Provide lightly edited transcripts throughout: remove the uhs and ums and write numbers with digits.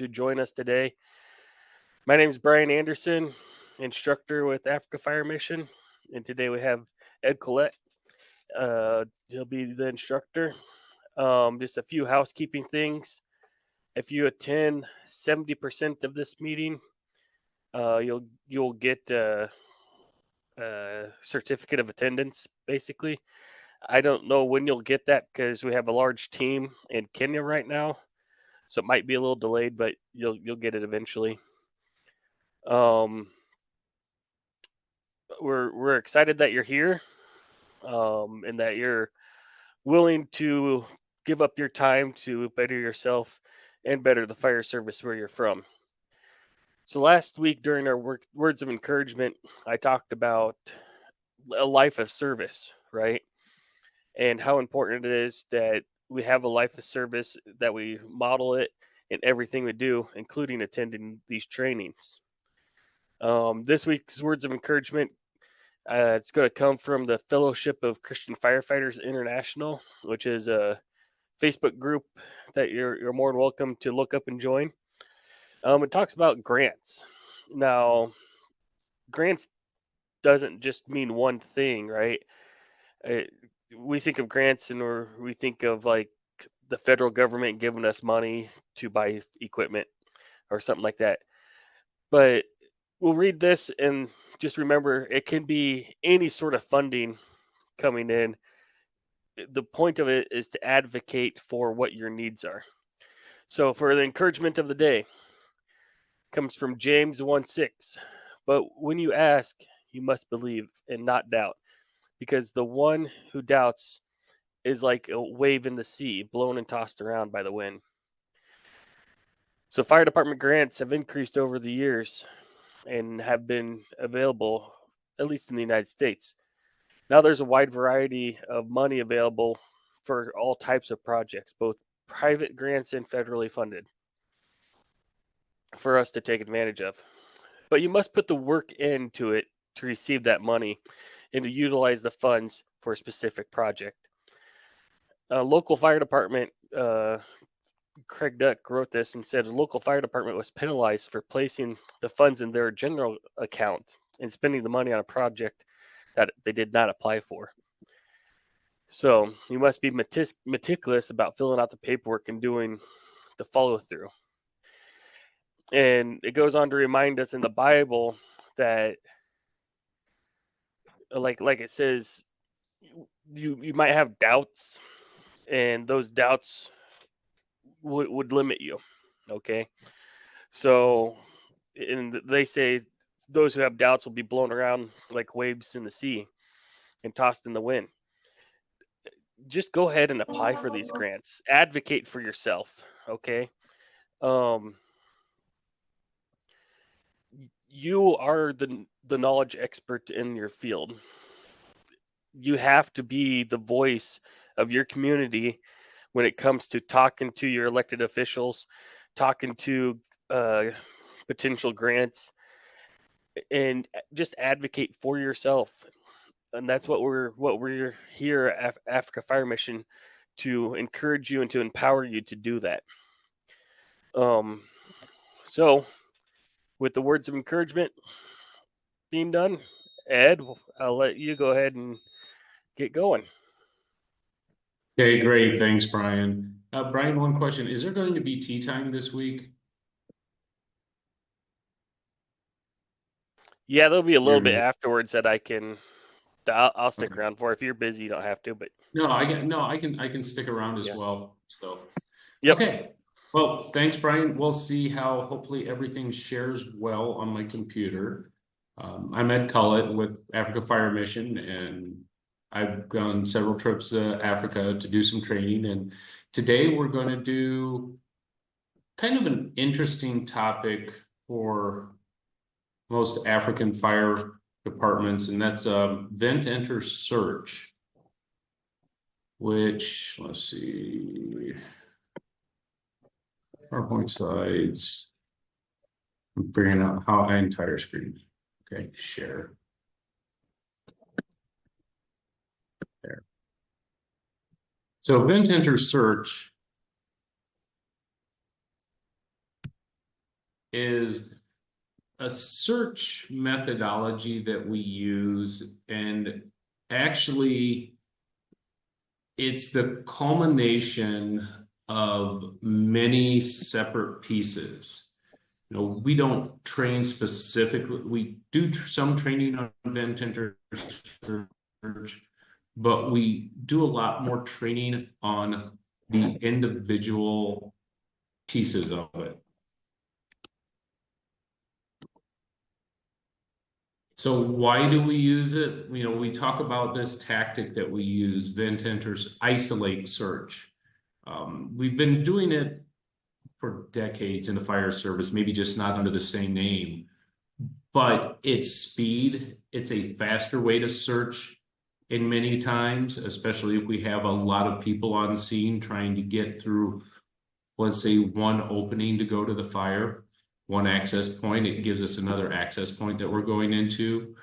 to join us today. My name is Brian Anderson, instructor with Africa Fire Mission, and today we have Ed Collet. He'll be the instructor. Just a few housekeeping things. If you attend 70% of this meeting, you'll get a certificate of attendance, basically. I don't know when you'll get that because we have a large team in Kenya right now, so it might be a little delayed, but you'll get it eventually. We're excited that you're here, and that you're willing to give up your time to better yourself and better the fire service where you're from. So last week during our words of encouragement, I talked about a life of service, right? And how important it is that we have a life of service, that we model it in everything we do, including attending these trainings. This week's words of encouragement, it's going to come from the Fellowship of Christian Firefighters International, which is a Facebook group that you're more than welcome to look up and join. It talks about grants. Now, grants doesn't just mean one thing, right? We think of grants and we think of like the federal government giving us money to buy equipment or something like that. But we'll read this and just remember it can be any sort of funding coming in. The point of it is to advocate for what your needs are. So for the encouragement of the day comes from James 1:6. But when you ask, you must believe and not doubt, because the one who doubts is like a wave in the sea, blown and tossed around by the wind. So fire department grants have increased over the years and have been available, at least in the United States. Now there's a wide variety of money available for all types of projects, both private grants and federally funded, for us to take advantage of. But you must put the work into it to receive that money and to utilize the funds for a specific project. A local fire department, Craig Duck wrote this and said a local fire department was penalized for placing the funds in their general account and spending the money on a project that they did not apply for. So you must be meticulous about filling out the paperwork and doing the follow through. And it goes on to remind us in the Bible that, like it says, you might have doubts, and those doubts would limit you. Okay, so and they say those who have doubts will be blown around like waves in the sea and tossed in the wind. Just go ahead and apply for these grants. Advocate for yourself. Okay. Um, you are the knowledge expert in your field. You have to be the voice of your community when it comes to talking to your elected officials, talking to potential grants, and just advocate for yourself. And that's what we're here at Africa Fire Mission, to encourage you and to empower you to do that. So with the words of encouragement being done, Ed, I'll let you go ahead and get going. Okay, great. Thanks, Brian. Brian, one question. Is there going to be tea time this week? Yeah, there'll be a little bit afterwards that I'll stick around for. If you're busy, you don't have to, but I can stick around as well. So yep. Okay. Well, thanks, Brian. We'll see how hopefully everything shares well on my computer. I'm Ed Collet with Africa Fire Mission, and I've gone several trips to Africa to do some training. And today we're going to do kind of an interesting topic for most African fire departments, and that's vent enter search, which, let's see, PowerPoint slides. I'm figuring out how entire screen. Okay, share. There. So vent enter search is a search methodology that we use, and actually it's the culmination of many separate pieces. You know, we don't train specifically. We do some training on vent enter search, but we do a lot more training on the individual pieces of it. So why do we use it? You know, we talk about this tactic that we use, vent enter isolate search. We've been doing it for decades in the fire service, maybe just not under the same name, but it's speed. It's a faster way to search in many times, especially if we have a lot of people on scene trying to get through, let's say, one opening to go to the fire, one access point. It gives us another access point that we're going into.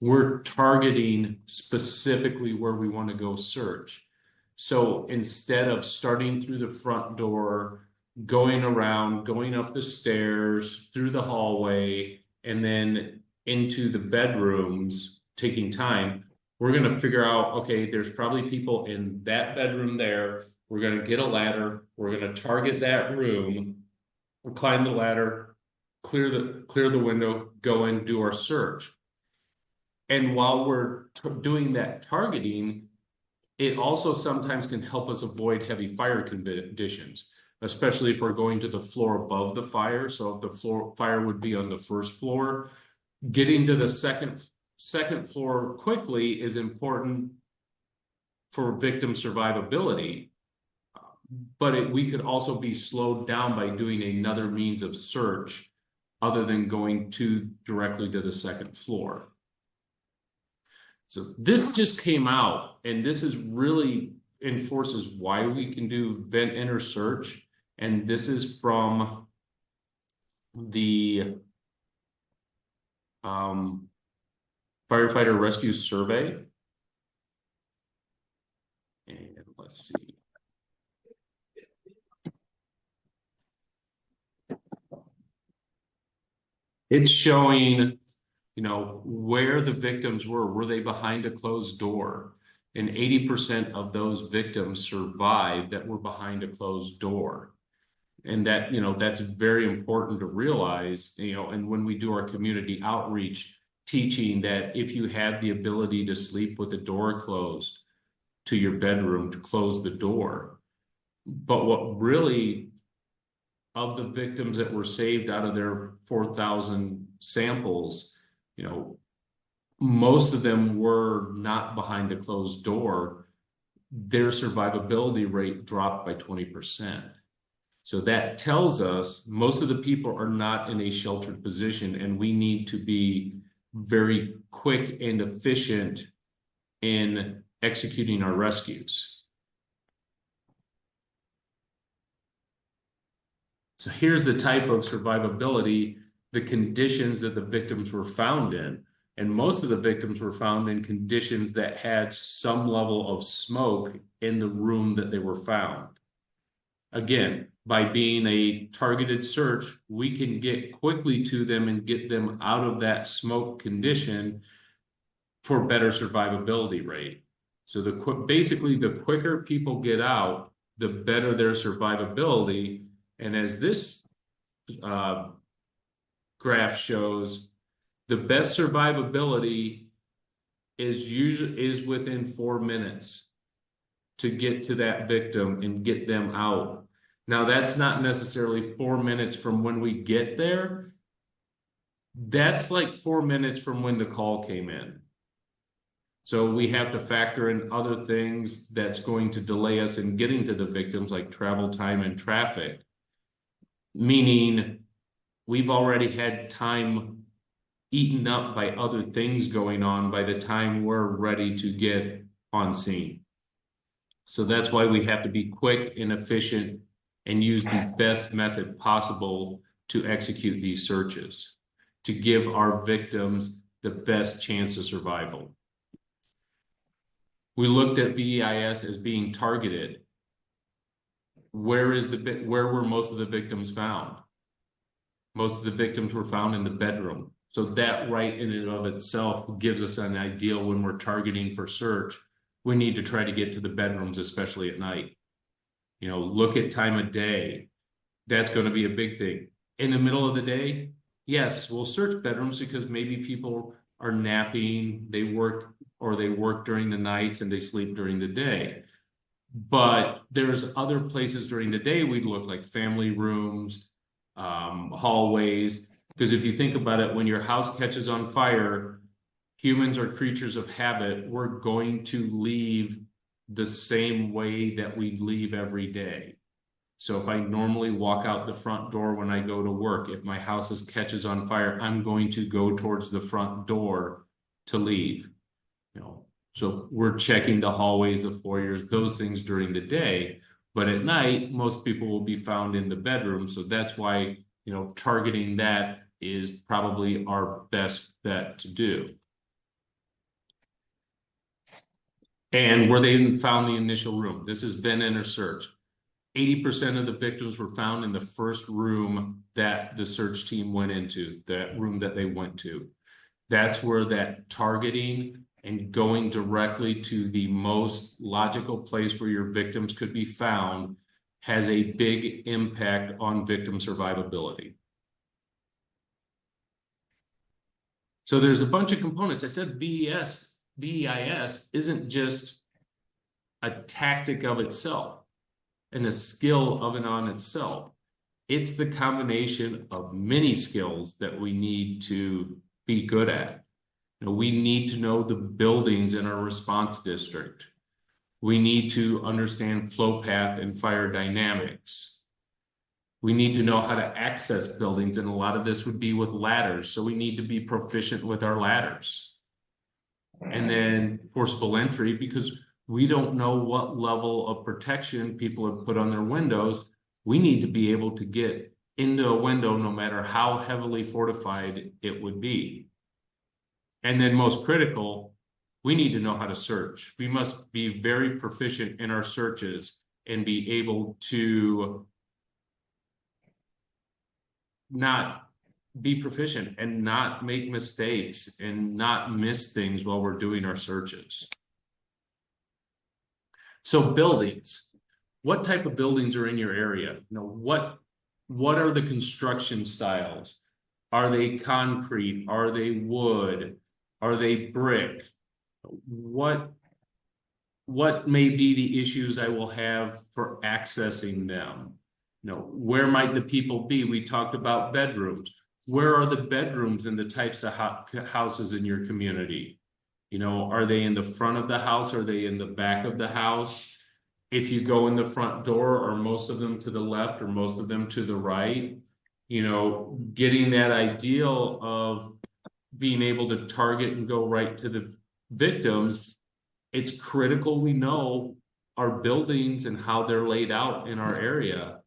We're targeting specifically where we want to go search. So instead of starting through the front door, going around, going up the stairs, through the hallway, and then into the bedrooms, taking time, we're going to figure out, okay, there's probably people in that bedroom there. We're going to get a ladder. We're going to target that room, climb the ladder, clear the window, go and do our search. And while we're doing that targeting, it also sometimes can help us avoid heavy fire conditions, especially if we're going to the floor above the fire. So if the fire would be on the first floor, getting to the second floor quickly is important for victim survivability. But we could also be slowed down by doing another means of search other than going directly to the second floor. So this just came out, and this is really enforces why we can do vent enter search. And this is from the firefighter rescue survey. And let's see. It's showing, you know, where the victims were. Were they behind a closed door? And 80% of those victims survived that were behind a closed door. And that, you know, that's very important to realize, you know, and when we do our community outreach, teaching that if you have the ability to sleep with the door closed to your bedroom, to close the door. But what really, of the victims that were saved out of their 4,000 samples, you know, most of them were not behind a closed door. Their survivability rate dropped by 20%. So that tells us most of the people are not in a sheltered position, and we need to be very quick and efficient in executing our rescues. So here's the type of survivability, the conditions that the victims were found in. And most of the victims were found in conditions that had some level of smoke in the room that they were found. Again, by being a targeted search, we can get quickly to them and get them out of that smoke condition for better survivability rate. So basically, the quicker people get out, the better their survivability. And as this graph shows, the best survivability is within 4 minutes to get to that victim and get them out. Now, that's not necessarily 4 minutes from when we get there. That's like 4 minutes from when the call came in. So we have to factor in other things that's going to delay us in getting to the victims, like travel time and traffic, meaning we've already had time eaten up by other things going on by the time we're ready to get on scene. So that's why we have to be quick and efficient and use the best method possible to execute these searches, to give our victims the best chance of survival. We looked at VEIS as being targeted. Where were most of the victims found? Most of the victims were found in the bedroom. So that right in and of itself gives us an idea when we're targeting for search. We need to try to get to the bedrooms, especially at night. Look at time of day. That's going to be a big thing. In the middle of the day, yes, we'll search bedrooms because maybe people are napping, they work during the nights and they sleep during the day. But there's other places during the day we'd look, like family rooms, hallways. Because if you think about it, when your house catches on fire, humans are creatures of habit. We're going to leave the same way that we leave every day. So if I normally walk out the front door when I go to work, if my house catches on fire, I'm going to go towards the front door to leave. So we're checking the hallways, the foyers, those things during the day. But at night, most people will be found in the bedroom. So that's why, targeting that is probably our best bet to do. And where they found the initial room, this has been in a search. 80% of the victims were found in the first room that the search team went into, that room that they went to. That's where that targeting and going directly to the most logical place where your victims could be found has a big impact on victim survivability. So there's a bunch of components. I said VEIS isn't just a tactic of itself and a skill of and on itself. It's the combination of many skills that we need to be good at. We need to know the buildings in our response district. We need to understand flow path and fire dynamics. We need to know how to access buildings, and a lot of this would be with ladders. So we need to be proficient with our ladders. And then forcible entry, because we don't know what level of protection people have put on their windows. We need to be able to get into a window no matter how heavily fortified it would be. And then most critical, we need to know how to search. We must be very proficient in our searches and be able to not be proficient and not make mistakes and not miss things while we're doing our searches. So buildings, what type of buildings are in your area? What are the construction styles? Are they concrete? Are they wood? Are they brick? What may be the issues I will have for accessing them? Where might the people be? We talked about bedrooms. Where are the bedrooms and the types of houses in your community? Are they in the front of the house? Are they in the back of the house? If you go in the front door, are most of them to the left or most of them to the right? Getting that ideal of being able to target and go right to the victims, it's critical we know our buildings and how they're laid out in our area,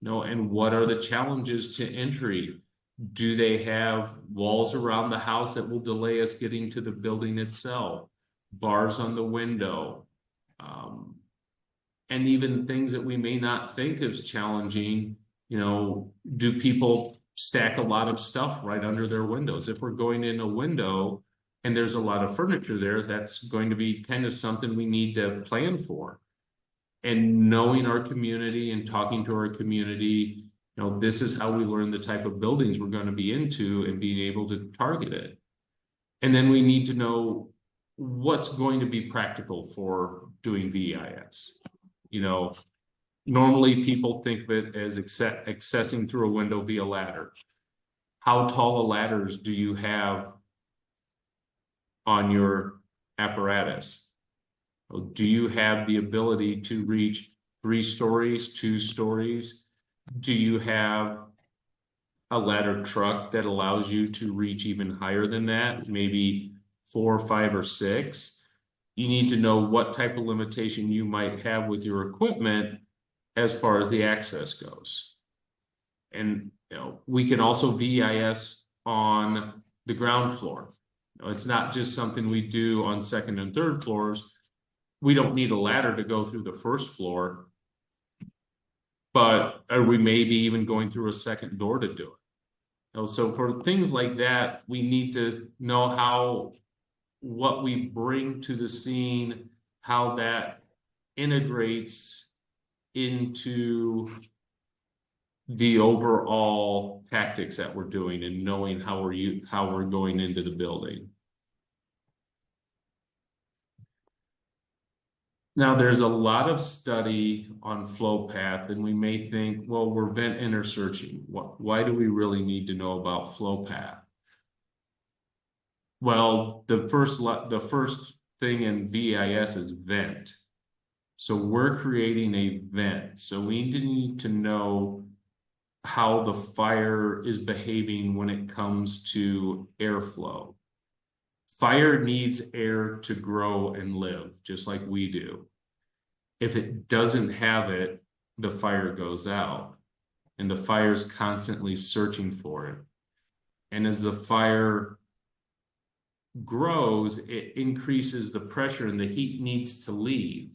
and what are the challenges to entry. Do they have walls around the house that will delay us getting to the building itself? Bars on the window? And even things that we may not think of as challenging, do people stack a lot of stuff right under their windows? If we're going in a window and there's a lot of furniture there, that's going to be kind of something we need to plan for. And knowing our community and talking to our community, this is how we learn the type of buildings we're going to be into and being able to target it. And then we need to know what's going to be practical for doing VEIS. Normally people think of it as accessing through a window via ladder. How tall of ladders do you have on your apparatus? Do you have the ability to reach 3 stories, 2 stories? Do you have a ladder truck that allows you to reach even higher than that, maybe 4, 5, or 6? You need to know what type of limitation you might have with your equipment as far as the access goes. And we can also VEIS on the ground floor. It's not just something we do on 2nd and 3rd floors. We don't need a ladder to go through the 1st floor, but we may be even going through a 2nd door to do it. So for things like that, we need to know how what we bring to the scene, how that integrates into the overall tactics that we're doing and knowing how we're going into the building. Now, there's a lot of study on flow path, and we may think, well, we're vent inner searching. Why do we really need to know about flow path? Well, the first thing in VEIS is vent. So we're creating a vent. So we need to know how the fire is behaving when it comes to airflow. Fire needs air to grow and live, just like we do. If it doesn't have it, the fire goes out, and the fire's constantly searching for it. And as the fire grows, it increases the pressure and the heat needs to leave.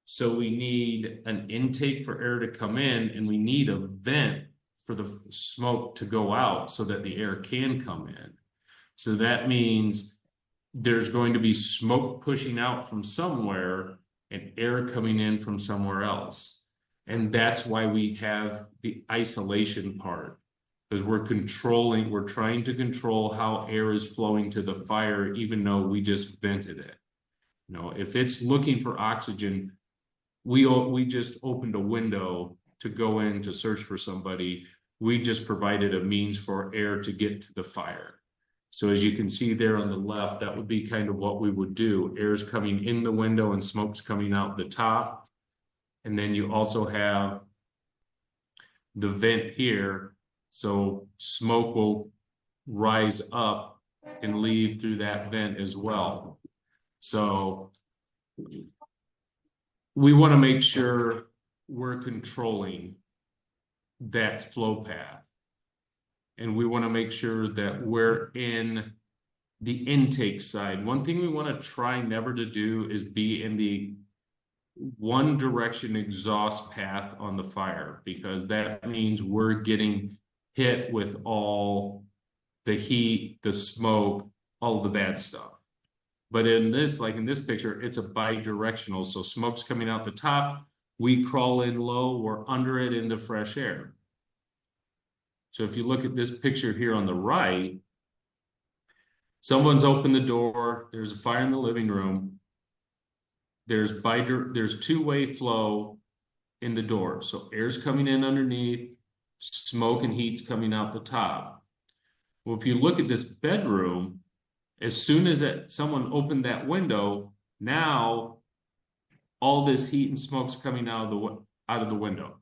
So we need an intake for air to come in, and we need a vent for the smoke to go out so that the air can come in. So that means there's going to be smoke pushing out from somewhere and air coming in from somewhere else. And that's why we have the isolation part, because we're trying to control how air is flowing to the fire, even though we just vented it. You know, if it's looking for oxygen, we just opened a window to go in to search for somebody. We just provided a means for air to get to the fire. So as you can see there on the left, that would be kind of what we would do. Air's coming in the window and smoke's coming out the top. And then you also have the vent here. So smoke will rise up and leave through that vent as well. So we want to make sure we're controlling that flow path. And we want to make sure that we're in the intake side. One thing we want to try never to do is be in the one direction exhaust path on the fire, because that means we're getting hit with all the heat, the smoke, all the bad stuff. But in this, like in this picture, it's a bi-directional. So smoke's coming out the top, we crawl in low, we're under it in the fresh air. So if you look at this picture here on the right, someone's opened the door, there's a fire in the living room, there's two-way flow in the door. So air's coming in underneath, smoke and heat's coming out the top. Well, if you look at this bedroom, as soon as someone opened that window, now all this heat and smoke's coming out of the window.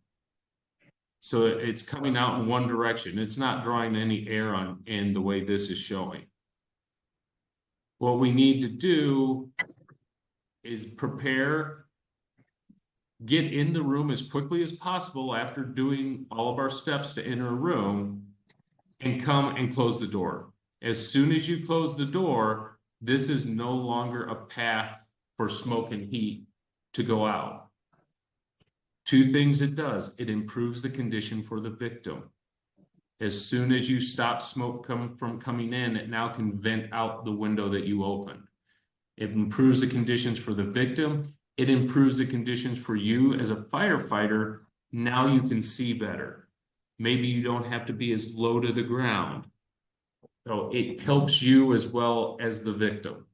So it's coming out in one direction. It's not drawing any air in the way this is showing. What we need to do is prepare, get in the room as quickly as possible after doing all of our steps to enter a room, and come and close the door. As soon as you close the door, this is no longer a path for smoke and heat to go out. Two things it does. It improves the condition for the victim. As soon as you stop smoke from coming in, it now can vent out the window that you opened. It improves the conditions for the victim. It improves the conditions for you as a firefighter. Now you can see better. Maybe you don't have to be as low to the ground. So it helps you as well as the victim.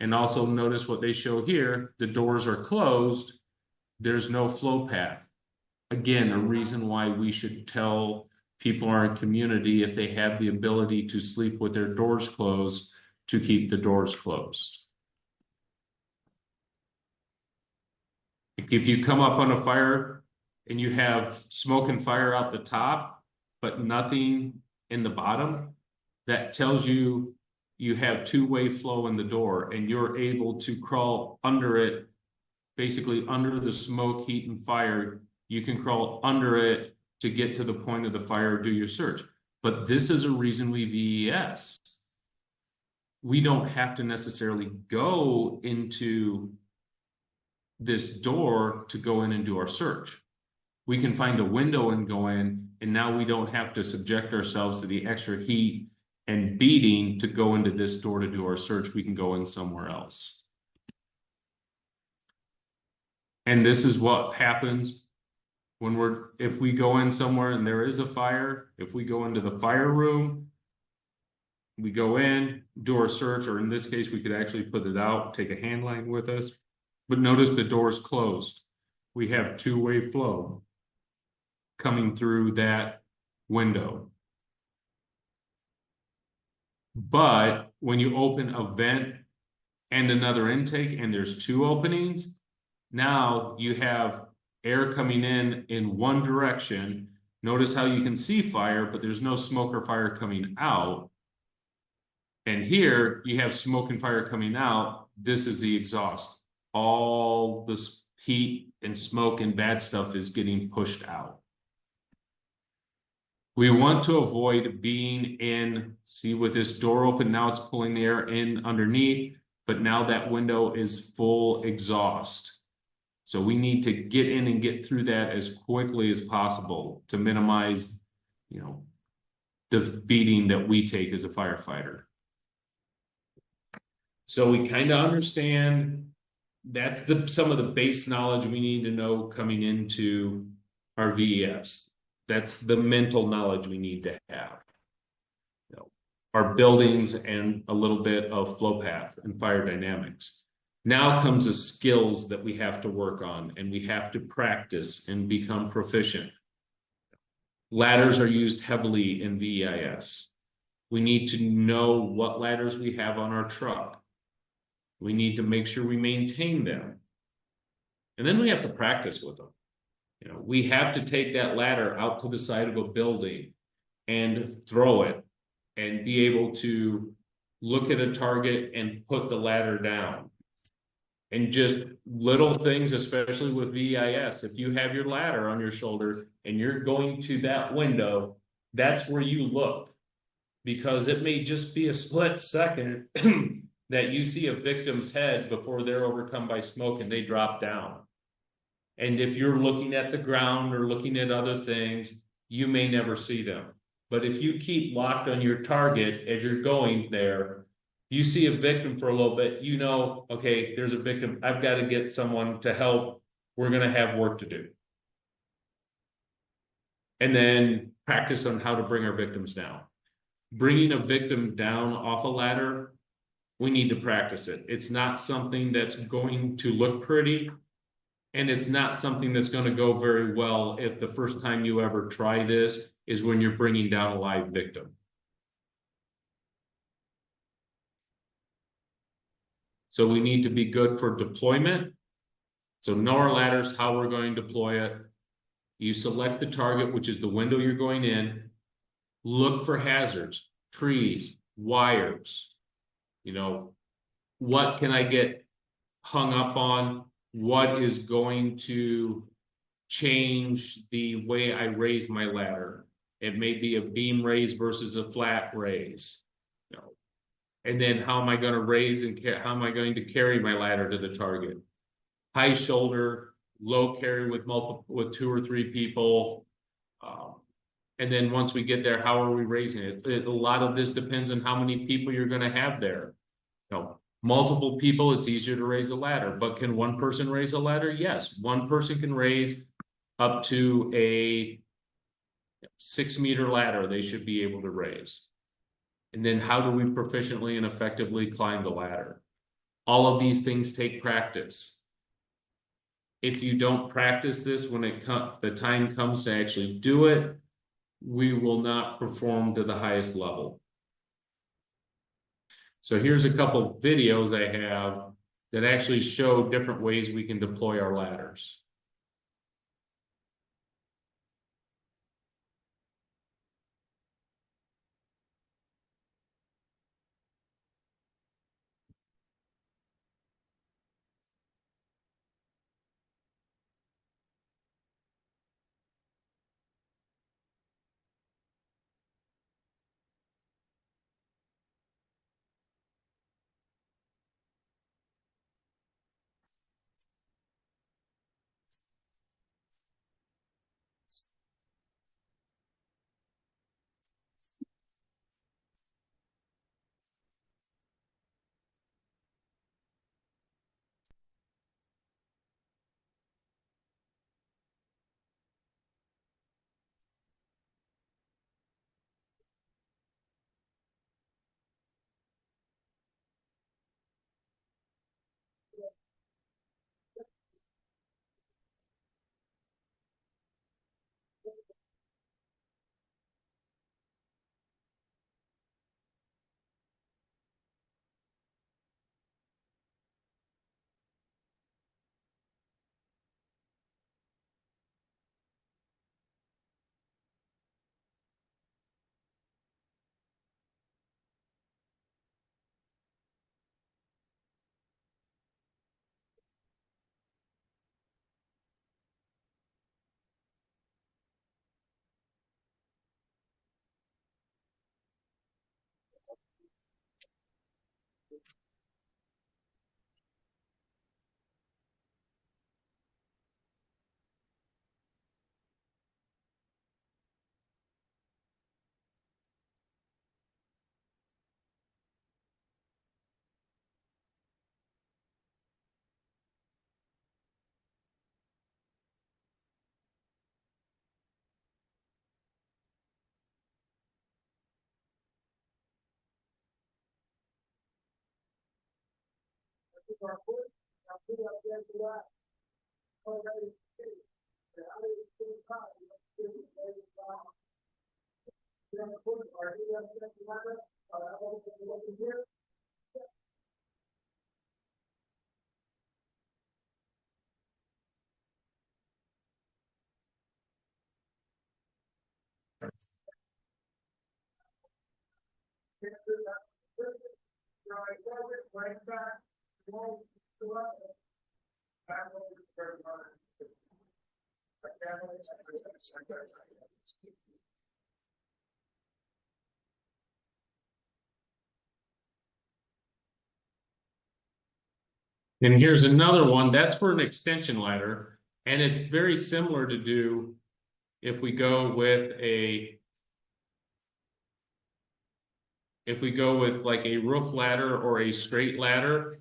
And also notice what they show here. The doors are closed. There's no flow path. Again, a reason why we should tell people in our community, if they have the ability to sleep with their doors closed, to keep the doors closed. If you come up on a fire and you have smoke and fire out the top, but nothing in the bottom, that tells you you have two-way flow in the door, and you're able to crawl under it, basically under the smoke, heat, and fire. You can crawl under it to get to the point of the fire, do your search. But this is a reason we VES. We don't have to necessarily go into this door to go in and do our search. we can find a window and go in, and now we don't have to subject ourselves to the extra heat and beating to go into this door to do our search. We can go in somewhere else. And this is what happens when if we go in somewhere and there is a fire, if we go into the fire room, we go in, do our search, or in this case, we could actually put it out, take a hand line with us. But notice the door is closed. We have two-way flow coming through that window. But when you open a vent and another intake and there's two openings, now you have air coming in one direction. Notice how you can see fire, but there's no smoke or fire coming out. And here you have smoke and fire coming out. This is the exhaust. All this heat and smoke and bad stuff is getting pushed out. We want to avoid being in, see with this door open, now it's pulling the air in underneath, but now that window is full exhaust. So we need to get in and get through that as quickly as possible to minimize, the beating that we take as a firefighter. So we kind of understand that's some of the base knowledge we need to know coming into our VES. That's the mental knowledge we need to have. Our buildings and a little bit of flow path and fire dynamics. Now comes the skills that we have to work on and we have to practice and become proficient. Ladders are used heavily in VEIS. We need to know what ladders we have on our truck. We need to make sure we maintain them. And then we have to practice with them. We have to take that ladder out to the side of a building and throw it and be able to look at a target and put the ladder down. And just little things, especially with VEIS, if you have your ladder on your shoulder and you're going to that window, that's where you look. Because it may just be a split second that you see a victim's head before they're overcome by smoke and they drop down. And if you're looking at the ground or looking at other things, you may never see them. But if you keep locked on your target as you're going there, you see a victim for a little bit, okay, there's a victim. I've got to get someone to help. We're going to have work to do. And then practice on how to bring our victims down. Bringing a victim down off a ladder, we need to practice it. It's not something that's going to look pretty. And it's not something that's going to go very well if the first time you ever try this is when you're bringing down a live victim. So we need to be good for deployment. So know our ladders, how we're going to deploy it. You select the target, which is the window you're going in. Look for hazards, trees, wires. What can I get hung up on? What is going to change the way I raise my ladder? It may be a beam raise versus a flat raise. And then how am I going to raise and how am I going to carry my ladder to the target? High shoulder, low carry with two or three people. And then once we get there, how are we raising it? A lot of this depends on how many people you're going to have there. Multiple people, it's easier to raise a ladder. But can one person raise a ladder? Yes, one person can raise up to a 6-meter ladder. They should be able to raise. And then how do we proficiently and effectively climb the ladder? All of these things take practice. If you don't practice this when the time comes to actually do it, we will not perform to the highest level. So here's a couple videos I have that actually show different ways we can deploy our ladders. And here's another one. That's for an extension ladder. And it's very similar to do if we go with like a roof ladder or a straight ladder.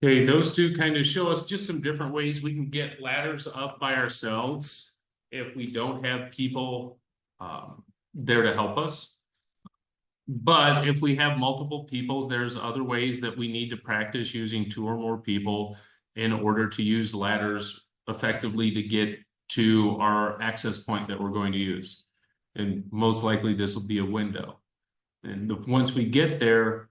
Okay, those two kind of show us just some different ways we can get ladders up by ourselves if we don't have people there to help us. But if we have multiple people, there's other ways that we need to practice using two or more people in order to use ladders effectively to get to our access point that we're going to use. And most likely this will be a window. And once we get there,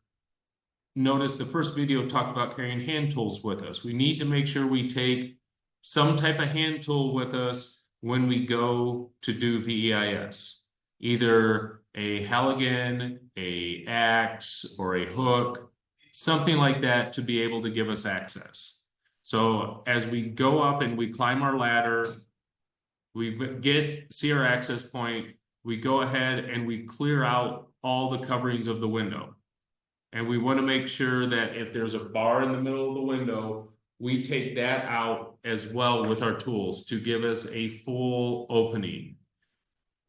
notice the first video talked about carrying hand tools with us. We need to make sure we take some type of hand tool with us when we go to do VEIS. Either a Halligan, a axe, or a hook, something like that to be able to give us access. So as we go up and we climb our ladder, we see our access point, we go ahead and we clear out all the coverings of the window. And we want to make sure that if there's a bar in the middle of the window, we take that out as well with our tools to give us a full opening.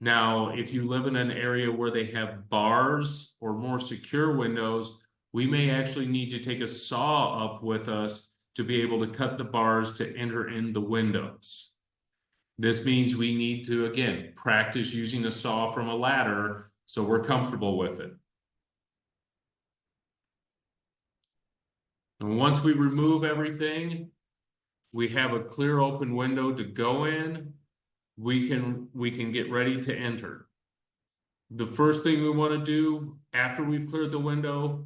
Now, if you live in an area where they have bars or more secure windows, we may actually need to take a saw up with us to be able to cut the bars to enter in the windows. This means we need to, again, practice using a saw from a ladder so we're comfortable with it. And once we remove everything, we have a clear open window to go in. We can get ready to enter. The first thing we want to do after we've cleared the window,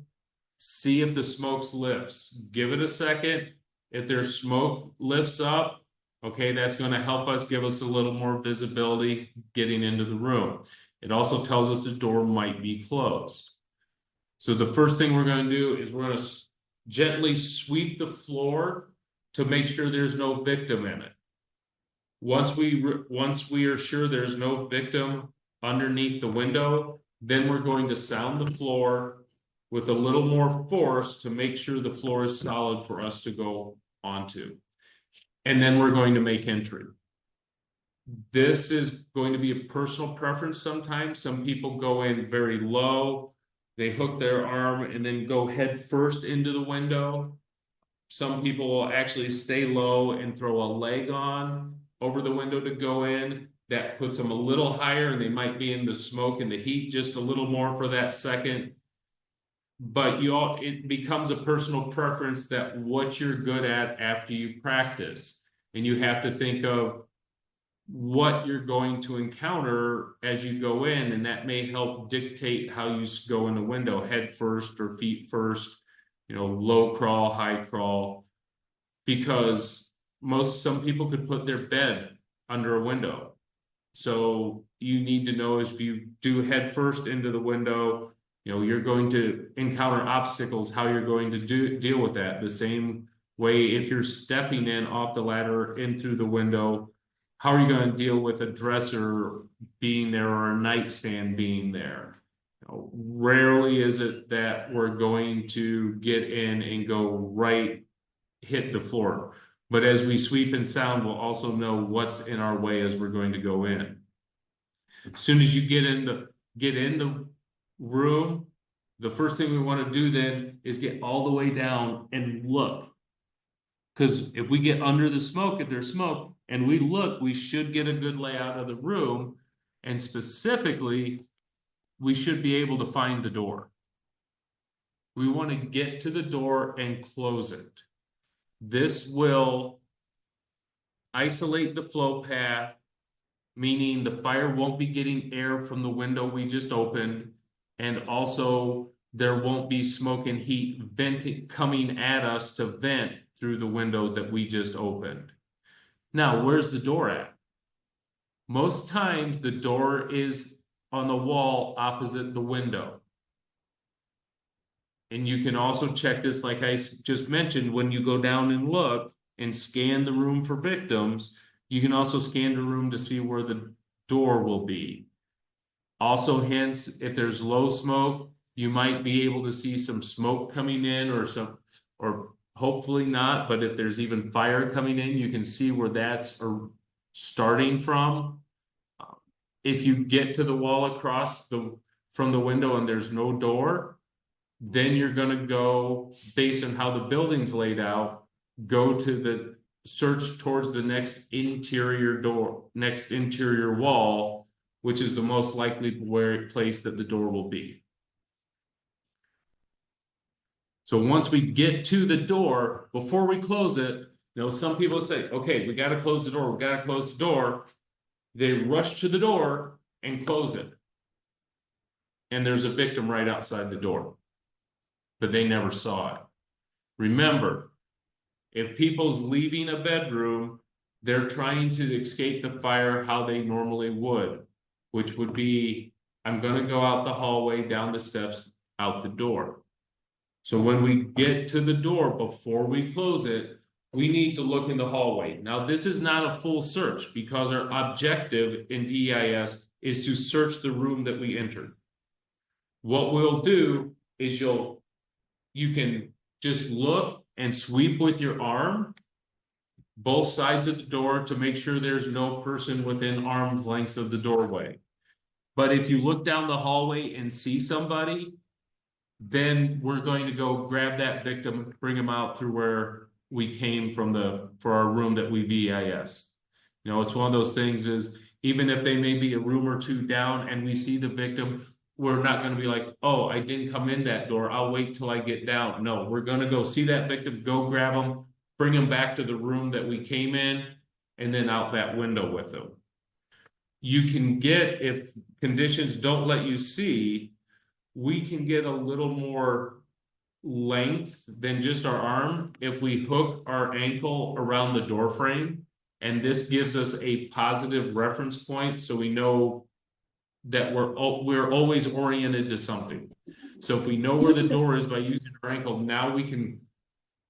see if the smoke lifts. Give it a second. If there's smoke lifts up, okay, that's going to help us, give us a little more visibility getting into the room. It also tells us the door might be closed. So the first thing we're going to do is we're going to gently sweep the floor to make sure there's no victim in it. Once we are sure there's no victim underneath the window, then we're going to sound the floor with a little more force to make sure the floor is solid for us to go onto. And then we're going to make entry. This is going to be a personal preference sometimes. Some people go in very low, they hook their arm and then go head first into the window. Some people will actually stay low and throw a leg on over the window to go in. That puts them a little higher and they might be in the smoke and the heat just a little more for that second. But it becomes a personal preference that what you're good at after you practice. And you have to think of what you're going to encounter as you go in, and that may help dictate how you go in the window, head first or feet first, low crawl, high crawl, because some people could put their bed under a window. So you need to know if you do head first into the window, you're going to encounter obstacles, how you're going to deal with that. The same way if you're stepping in off the ladder in through the window, how are you going to deal with a dresser being there or a nightstand being there? Rarely is it that we're going to get in and go right, hit the floor. But as we sweep and sound, we'll also know what's in our way as we're going to go in. As soon as you get in the room, the first thing we want to do then is get all the way down and look. Because if we get under the smoke, if there's smoke, and we look, we should get a good layout of the room. And specifically, we should be able to find the door. We want to get to the door and close it. This will isolate the flow path, meaning the fire won't be getting air from the window we just opened. And also there won't be smoke and heat venting coming at us to vent through the window that we just opened. Now, where's the door at? Most times the door is on the wall opposite the window. And you can also check this, like I just mentioned, when you go down and look and scan the room for victims, you can also scan the room to see where the door will be. Also, hence, if there's low smoke, you might be able to see some smoke coming in or hopefully not, but if there's even fire coming in, you can see where that's starting from. If you get to the wall across from the window and there's no door, then you're going to go, based on how the building's laid out, go to the search towards the next interior door, next interior wall, which is the most likely place that the door will be. So once we get to the door, before we close it, some people say, okay, we got to close the door. We got to close the door. They rush to the door and close it. And there's a victim right outside the door, but they never saw it. Remember, if people's leaving a bedroom, they're trying to escape the fire how they normally would, which would be I'm going to go out the hallway, down the steps, out the door. So when we get to the door, before we close it, we need to look in the hallway. Now, this is not a full search because our objective in VEIS is to search the room that we entered. What we'll do is you can just look and sweep with your arm both sides of the door to make sure there's no person within arm's length of the doorway. But if you look down the hallway and see somebody, then we're going to go grab that victim, bring him out through where we came from for our room that we VEIS. You know, it's one of those things is even if they may be a room or two down and we see the victim, we're not going to be like, oh, I didn't come in that door. I'll wait till I get down. No, we're going to go see that victim, go grab him, bring him back to the room that we came in, and then out that window with him. You can get, if conditions don't let you see, we can get a little more length than just our arm if we hook our ankle around the door frame. And this gives us a positive reference point so we know that we're always oriented to something. So if we know where the door is by using our ankle, now we can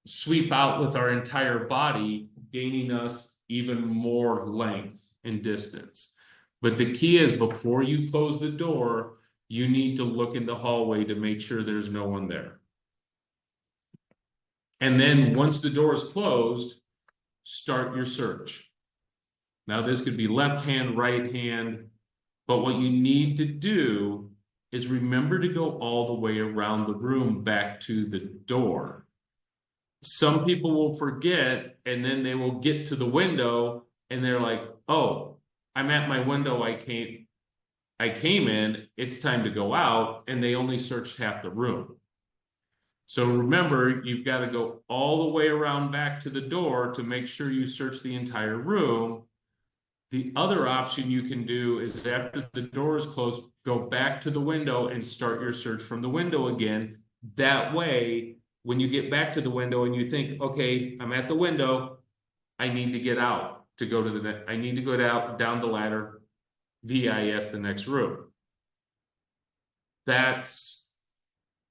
sweep out with our entire body, gaining us even more length and distance. But the key is before you close the door, you need to look in the hallway to make sure there's no one there. And then once the door is closed, start your search. Now this could be left hand, right hand, but what you need to do is remember to go all the way around the room back to the door. Some people will forget and then they will get to the window and they're like, oh, I'm at my window I came in, it's time to go out, and they only searched half the room. So remember, you've got to go all the way around back to the door to make sure you search the entire room. The other option you can do is after the door is closed, go back to the window and start your search from the window again. That way, when you get back to the window and you think, okay, I'm at the window, I need to get out to go to the I need to go down the ladder, VEIS the next room. That's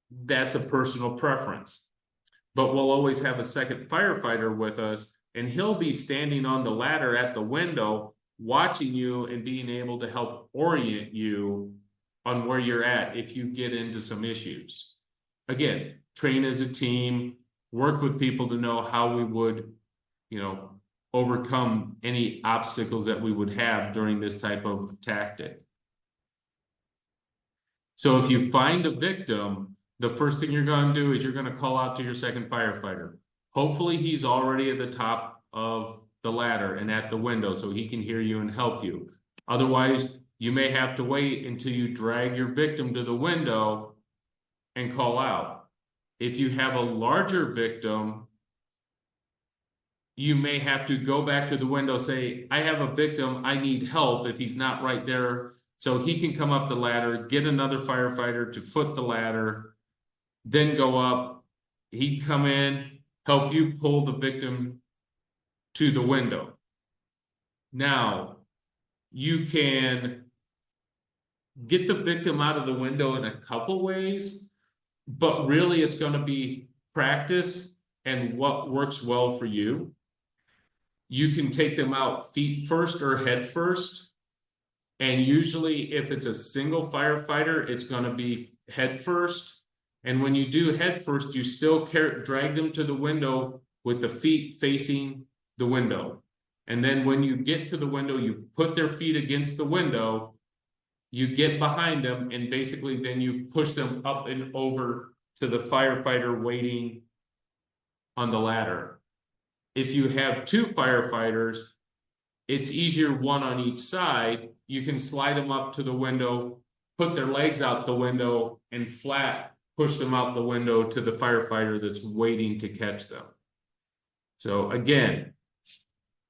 a personal preference. But we'll always have a second firefighter with us, and he'll be standing on the ladder at the window, watching you and being able to help orient you on where you're at if you get into some issues. Again, train as a team, work with people to know how we would, overcome any obstacles that we would have during this type of tactic. So if you find a victim, the first thing you're going to do is you're going to call out to your second firefighter. Hopefully he's already at the top of the ladder and at the window so he can hear you and help you. Otherwise, you may have to wait until you drag your victim to the window and call out. If you have a larger victim, you may have to go back to the window, say, I have a victim, I need help if he's not right there. So he can come up the ladder, get another firefighter to foot the ladder, then go up. He'd come in, help you pull the victim to the window. Now, you can get the victim out of the window in a couple ways, but really it's going to be practice and what works well for you. You can take them out feet first or head first. And usually if it's a single firefighter, it's going to be head first. And when you do head first, you still drag them to the window with the feet facing the window. And then when you get to the window, you put their feet against the window, you get behind them, and basically then you push them up and over to the firefighter waiting on the ladder. If you have two firefighters, it's easier one on each side. You can slide them up to the window, put their legs out the window, and flat push them out the window to the firefighter that's waiting to catch them. So again,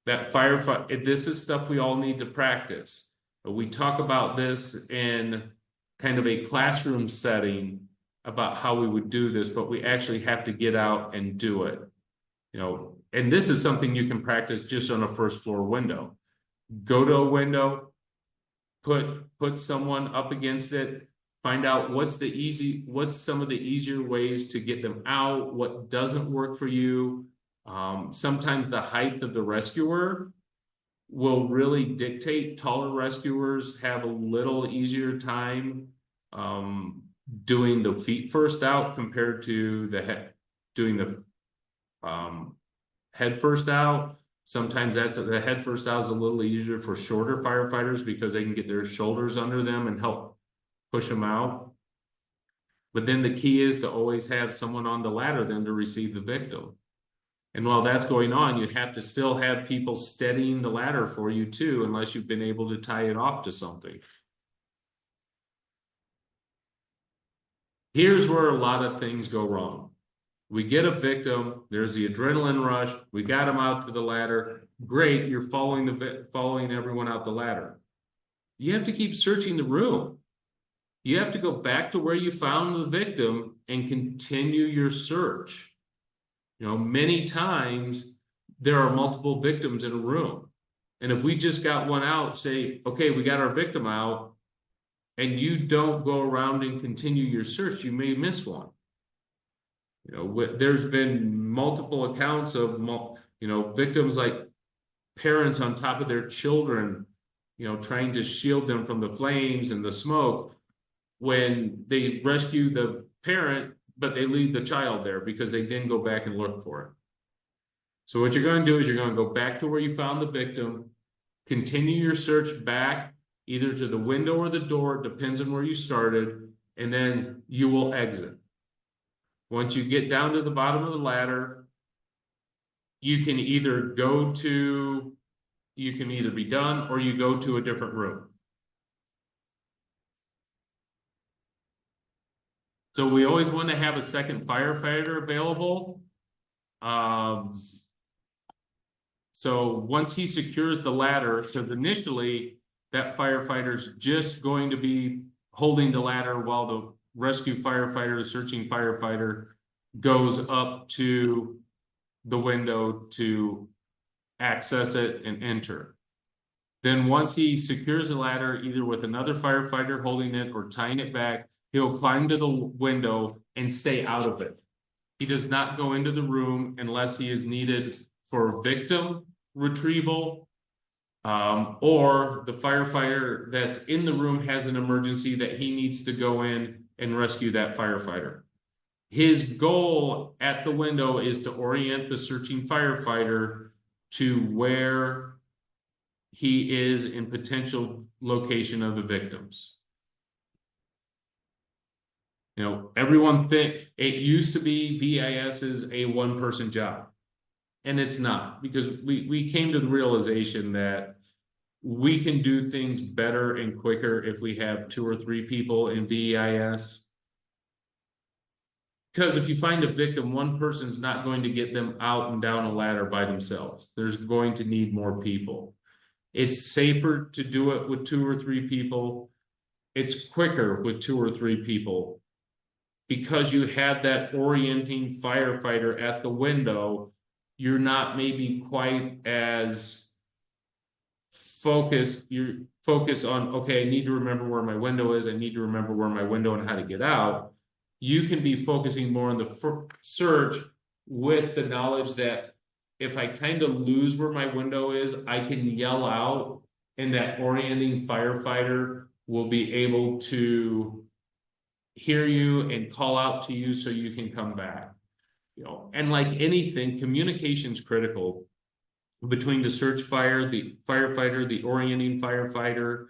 that firefight, this is stuff we all need to practice. We talk about this in kind of a classroom setting about how we would do this, but we actually have to get out and do it. And this is something you can practice just on a first floor window. Go to a window, put someone up against it, find out what's some of the easier ways to get them out, what doesn't work for you. Sometimes the height of the rescuer will really dictate. Taller rescuers have a little easier time doing the feet first out compared to doing the head first out. Sometimes the head first out is a little easier for shorter firefighters because they can get their shoulders under them and help push them out. But then the key is to always have someone on the ladder then to receive the victim. And while that's going on, you have to still have people steadying the ladder for you too, unless you've been able to tie it off to something. Here's where a lot of things go wrong. We get a victim, there's the adrenaline rush, we got him out to the ladder. Great, you're following everyone out the ladder. You have to keep searching the room. You have to go back to where you found the victim and continue your search. You know, many times there are multiple victims in a room. And if we just got one out, say, okay, we got our victim out, and you don't go around and continue your search, you may miss one. You know, there's been multiple accounts of, you know, victims like parents on top of their children, you know, trying to shield them from the flames and the smoke when they rescue the parent, but they leave the child there because they didn't go back and look for it. So what you're going to do is you're going to go back to where you found the victim, continue your search back either to the window or the door, depends on where you started, and then you will exit. Once you get down to the bottom of the ladder, you can either be done or you go to a different room. So we always want to have a second firefighter available. So once he secures the ladder, because initially that firefighter's just going to be holding the ladder while the rescue firefighter, the searching firefighter, goes up to the window to access it and enter. Then once he secures the ladder, either with another firefighter holding it or tying it back, he'll climb to the window and stay out of it. He does not go into the room unless he is needed for victim retrieval, or the firefighter that's in the room has an emergency that he needs to go in and rescue that firefighter. His goal at the window is to orient the searching firefighter to where he is in potential location of the victims. You know, everyone think it used to be VEIS is a one-person job, and it's not, because we came to the realization that we can do things better and quicker if we have 2 or 3 people in VEIS. Because if you find a victim, one person's not going to get them out and down a ladder by themselves. There's going to need more people. It's safer to do it with 2 or 3 people. It's quicker with 2 or 3 people because you have that orienting firefighter at the window. You're not maybe quite as focused. You're focused on, okay, I need to remember where my window is. I need to remember where my window and how to get out. You can be focusing more on the search with the knowledge that if I kind of lose where my window is, I can yell out and that orienting firefighter will be able to hear you and call out to you so you can come back. You know, and like anything, communication is critical between the search fire, the firefighter, the orienting firefighter,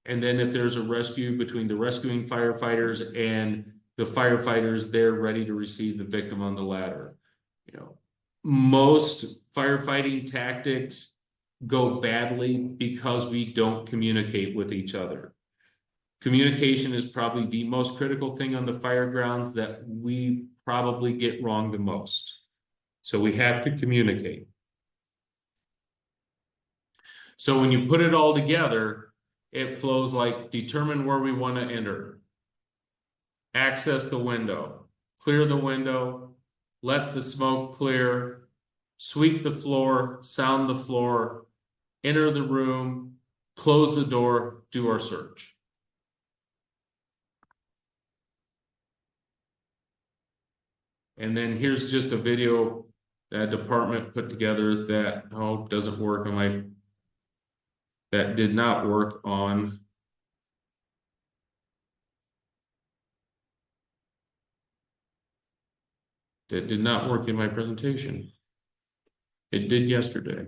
and then if there's a rescue, between the rescuing firefighters and the firefighters there ready to receive the victim on the ladder. You know, most firefighting tactics go badly because we don't communicate with each other. Communication is probably the most critical thing on the fire grounds that we probably get wrong the most. So we have to communicate. So when you put it all together, it flows like determine where we want to enter, access the window, clear the window, let the smoke clear, sweep the floor, sound the floor, enter the room, close the door, do our search. And then here's just a video that department put together that doesn't work on my, that did not work on that did not work in my presentation. It did yesterday.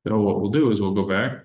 So what we'll do is we'll go back.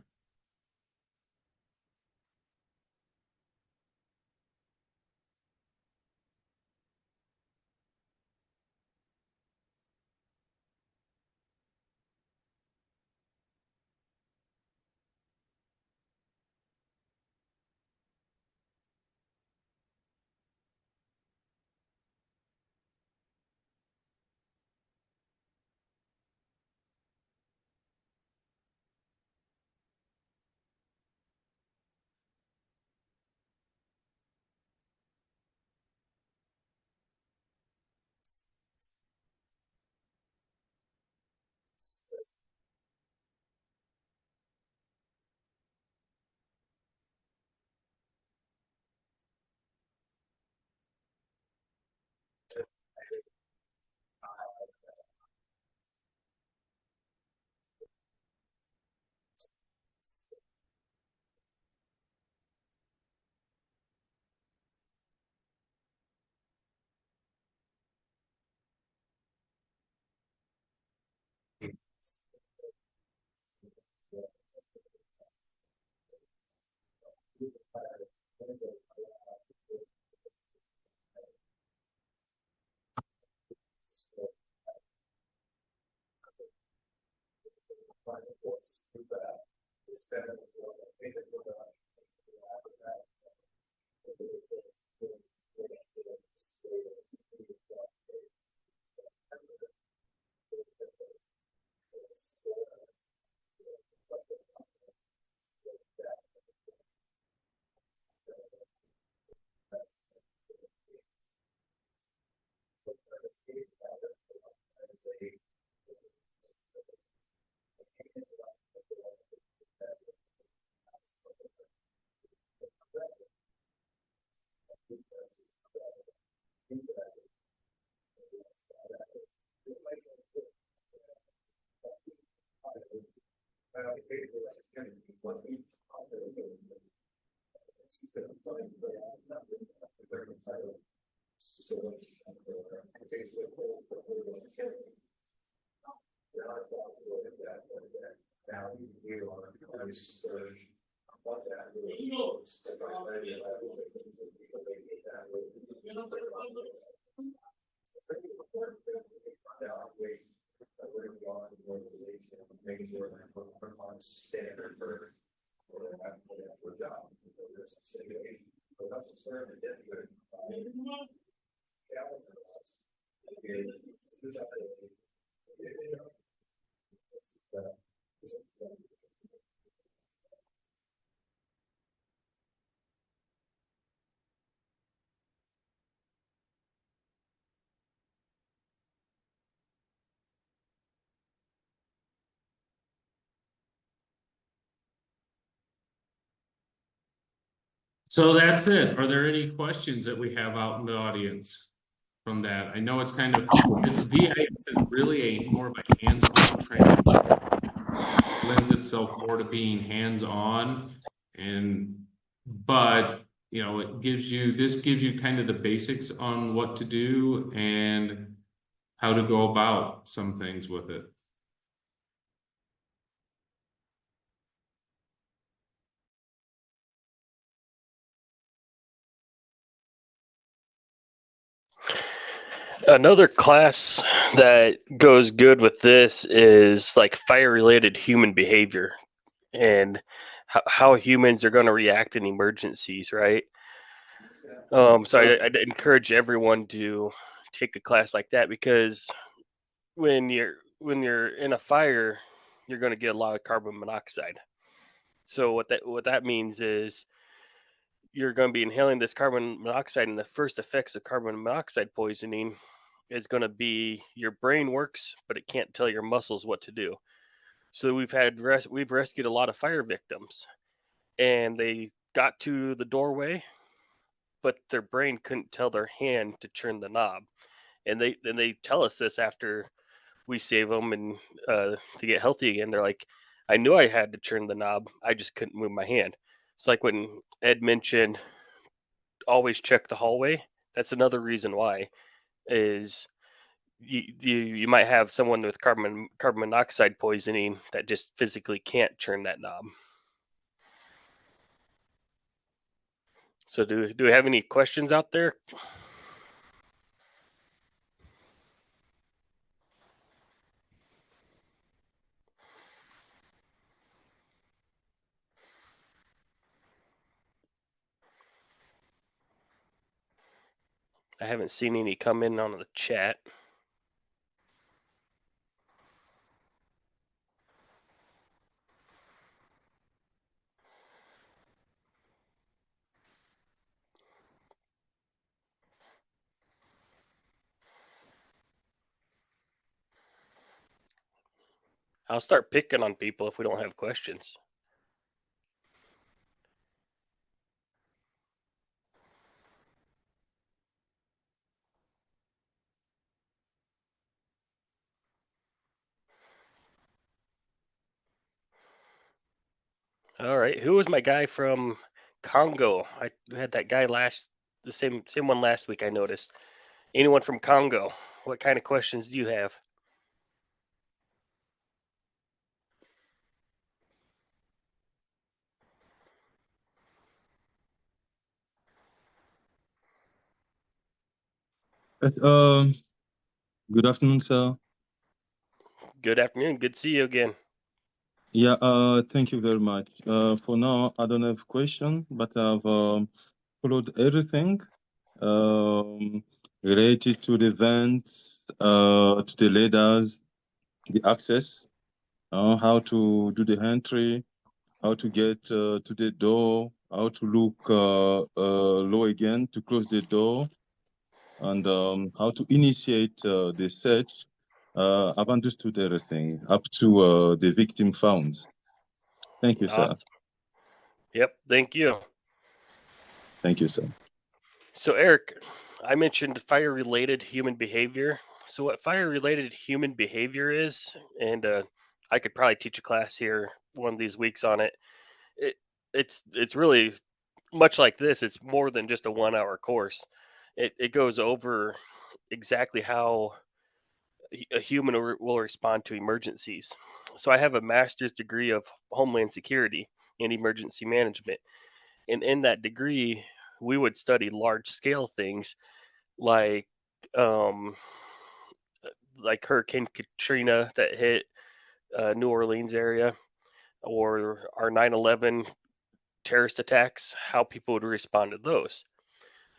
So that's it. Are there any questions that we have out in the audience from that? I know it's kind of, VEIS is really more of a hands-on training, lends itself more to being hands-on, but this gives you kind of the basics on what to do and how to go about some things with it. Another class that goes good with this is like fire related human behavior and how humans are going to react in emergencies, right? So I'd encourage everyone to take a class like that, because when you're in a fire, you're going to get a lot of carbon monoxide. So what that means is you're going to be inhaling this carbon monoxide, and the first effects of carbon monoxide poisoning is going to be your brain works, but it can't tell your muscles what to do. So we've rescued a lot of fire victims, and they got to the doorway, but their brain couldn't tell their hand to turn the knob. And they tell us this after we save them and to get healthy again. They're like, I knew I had to turn the knob, I just couldn't move my hand. It's like when Ed mentioned always check the hallway. That's another reason why is you might have someone with carbon monoxide poisoning that just physically can't turn that knob. So do we have any questions out there? I haven't seen any come in on the chat. I'll start picking on people if we don't have questions. All right, who was my guy from Congo? I had that guy the same one last week. I noticed. Anyone from Congo? What kind of questions do you have? Um, Good afternoon, sir. Good afternoon. Good to see you again. Yeah, thank you very much. For now, I don't have question, but I've followed everything related to the events, to the leaders, the access, how to do the entry, how to get to the door, how to look low again to close the door, and how to initiate the search. I've understood everything up to the victim found. Thank you, sir. Awesome. Yep. Thank you. Thank you, sir. So Eric, I mentioned fire-related human behavior. So what fire-related human behavior is, and I could probably teach a class here one of these weeks on it. it it's really much like this. It's more than just a 1 hour course. It goes over exactly how a human will respond to emergencies. So I have a master's degree of Homeland Security and Emergency Management, and in that degree, we would study large scale things like um, like Hurricane Katrina that hit New Orleans area, or our 9/11 terrorist attacks, how people would respond to those.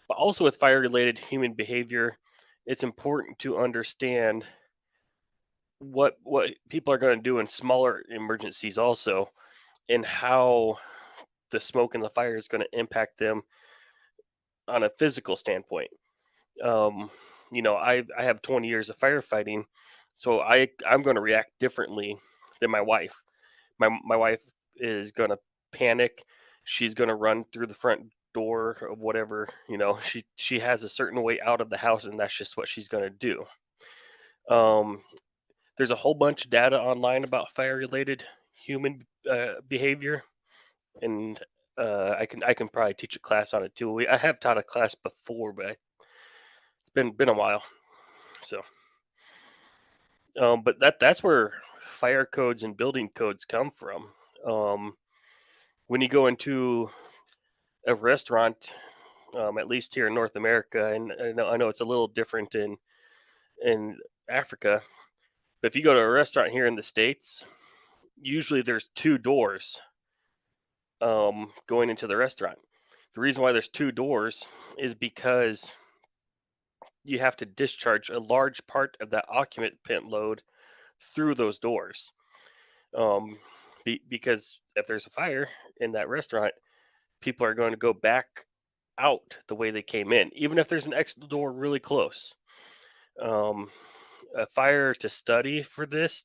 But also with fire related human behavior, it's important to understand what people are going to do in smaller emergencies also, and how the smoke and the fire is going to impact them on a physical standpoint. Um, I have 20 years of firefighting, so I'm going to react differently than my wife. My wife is going to panic. She's going to run through the front door of whatever, she has a certain way out of the house, and that's just what she's going to do. Um, there's a whole bunch of data online about fire related human behavior, and I can probably teach a class on it too. I have taught a class before, but it's been a while. So, but that's where fire codes and building codes come from. Um, when you go into a restaurant, at least here in North America, and I know it's a little different in Africa, but if you go to a restaurant here in the States, usually there's two doors going into the restaurant. The reason why there's two doors is because you have to discharge a large part of that occupant load through those doors. Because if there's a fire in that restaurant, people are going to go back out the way they came in, even if there's an exit door really close. A fire to study for this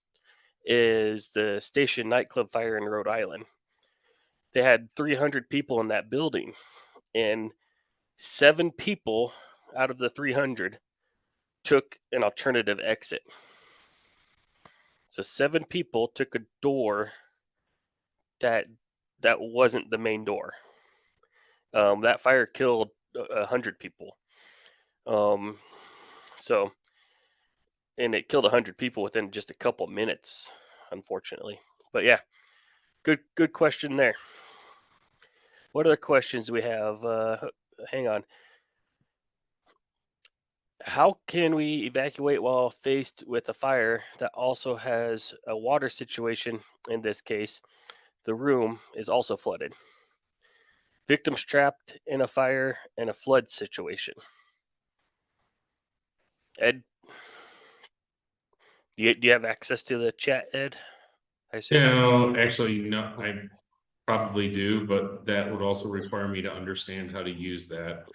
is the Station nightclub fire in Rhode Island. They had 300 people in that building, and 7 people out of the 300 took an alternative exit. So 7 people took a door that wasn't the main door. That fire killed 100 people. So, and it killed 100 people within just a couple minutes, unfortunately. But yeah, good question there. What other questions do we have? Hang on. How can we evacuate while faced with a fire that also has a water situation? In this case, the room is also flooded. Victims trapped in a fire and a flood situation. Ed, do you have access to the chat, Ed? I assume. No, actually, no, I probably do, but that would also require me to understand how to use that.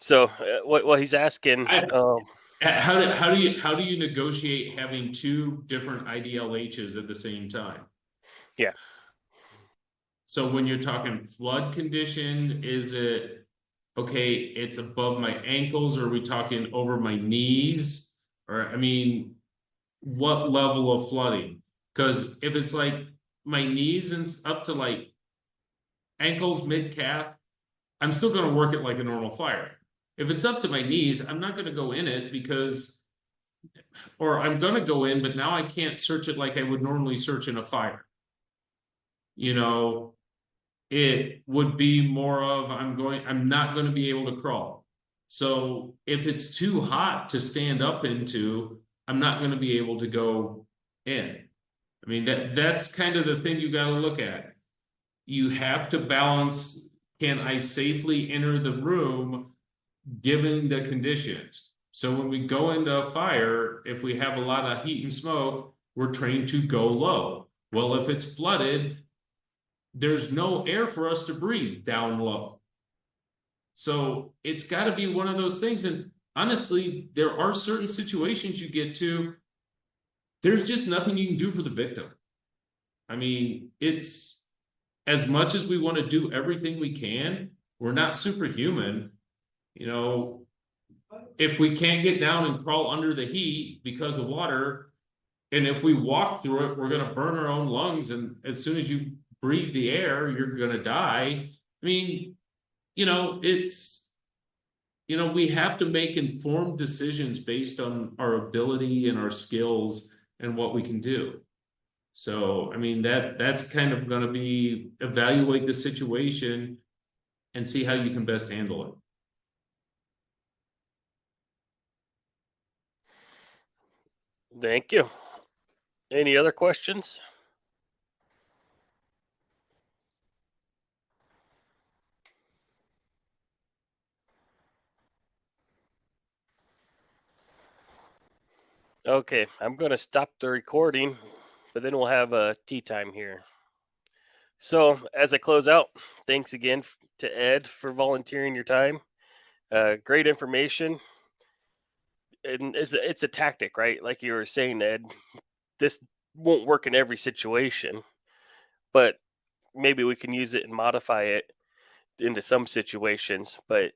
So what he's asking, how do you negotiate having 2 different IDLHs at the same time? Yeah. So when you're talking flood condition, is it okay? It's above my ankles, or are we talking over my knees? Or I mean, what level of flooding? Because if it's like my knees and up to like ankles, mid calf, I'm still going to work it like a normal fire. If it's up to my knees, I'm not going to go in it because, or I'm going to go in, but now I can't search it like I would normally search in a fire. You know, it would be more of I'm not going to be able to crawl. So if it's too hot to stand up into, I'm not going to be able to go in. I mean, that's kind of the thing you got to look at. You have to balance, can I safely enter the room given the conditions? So when we go into a fire, if we have a lot of heat and smoke, we're trained to go low. Well, if it's flooded, there's no air for us to breathe down low. So it's got to be one of those things. And honestly, there are certain situations you get to, there's just nothing you can do for the victim. I mean, it's as much as we want to do everything we can, we're not superhuman. You know, if we can't get down and crawl under the heat because of water, and if we walk through it, we're going to burn our own lungs. And as soon as you breathe the air, you're going to die. I mean, you know, it's, you know, we have to make informed decisions based on our ability and our skills and what we can do. So, I mean, that's kind of going to be evaluate the situation and see how you can best handle it. Thank you. Any other questions? Okay, I'm going to stop the recording, but then we'll have a tea time here. So, as I close out, thanks again to Ed for volunteering your time. Great information. And it's a tactic, right? Like you were saying, Ed, this won't work in every situation, but maybe we can use it and modify it into some situations. But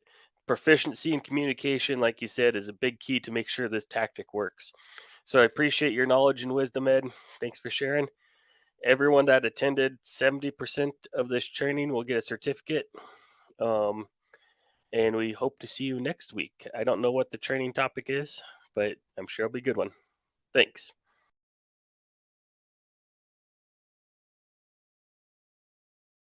proficiency in communication, like you said, is a big key to make sure this tactic works. So I appreciate your knowledge and wisdom, Ed. Thanks for sharing. Everyone that attended, 70% of this training will get a certificate. And we hope to see you next week. I don't know what the training topic is, but I'm sure it'll be a good one. Thanks.